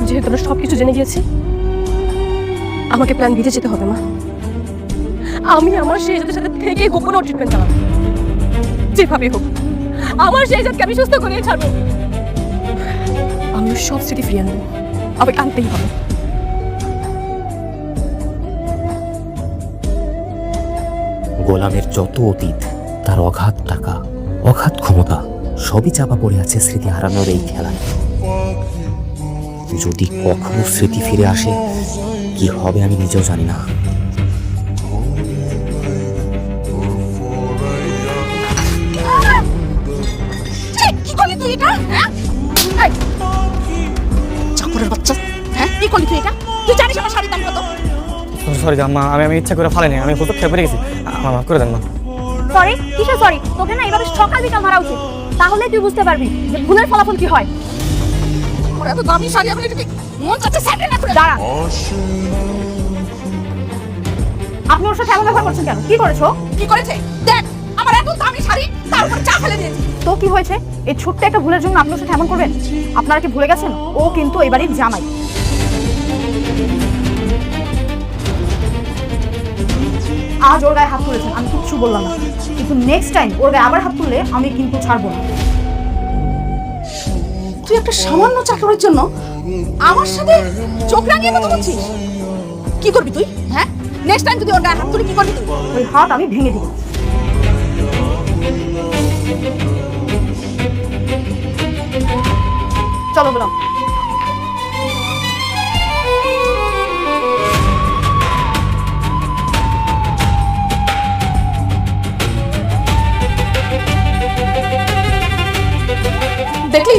যেহেতু আমরা সবকিছু জেনে গিয়েছি, আমাকে প্ল্যান বিতে যেতে হবে মা। আমি আমার শেহজাদের সাথে থেকে গোপনে ট্রিটমেন্ট চালাবো, যেভাবে হোক আমার শেহজাদকে আমি সুস্থ করে ছাড়বো। আমি ওর সব স্মৃতি ফিরিয়ে আনবো, আমাকে আনতেই হবে। গোলামের যত অতীত, তার অগাধ টাকা, অগাধ ক্ষমতা, সবই চাপা পড়ে আছে স্মৃতি হারানোর এই খেলায়। যদি কখনো স্মৃতি ফিরে আসে, কি হবে আমি নিজেও জানি না। কি করলি তুই এটা? চাকরের বাচ্চা, হ্যাঁ কি করলি তুই এটা? তুই জানিস আমার শাড়ির দাম কত? সরি আম্মা, আমি ইচ্ছা করে ফালাইনি, আমি কত খেয়ে পড়ে গেছি, আমার মাফ করে দেন মা। সরি কিসের সরি? তোকে না এভাবে সকাল বিকাল মারা উচিত, তাহলে তুই বুঝতে পারবি যে ভুলের ফলাফল কি হয়। ওরা এত দামি শাড়ি এখন এটা মন চাচ্ছে স্যান্ডেল না করে দাঁড়া, আপনি ওর সাথে এমন ব্যবহার করছেন কেন? কি করেছো? কি করেছে দেখ, আমার এত দামি শাড়ি তার উপর চা ফেলে দিয়েছে। তো কি হয়েছে? এই ছোট্ট একটা ভুলের জন্য আপনি ওর সাথে এমন করবেন? আপনারা কি ভুলে গেছেন ও কিন্তু এই বাড়ির জামাই? আজ ওর গায়ে হাত তুলেছেন, আমি কিচ্ছু বললাম না, কিন্তু নেক্সট টাইম ওর গায়ে আবার হাত তুললে আমি কিন্তু ছাড়বো না। তুই একটা সামান্য চাকরির জন্য আমার সাথে চোখ রাঙিয়ে কথা বলছিস? কি করবি তুই? হ্যাঁ, নেক্সট টাইম যদি ওর গায়ে হাত তুলি কি করবি তুই? ওই হাত আমি ভেঙে দিব। চলো বলো। দেখলি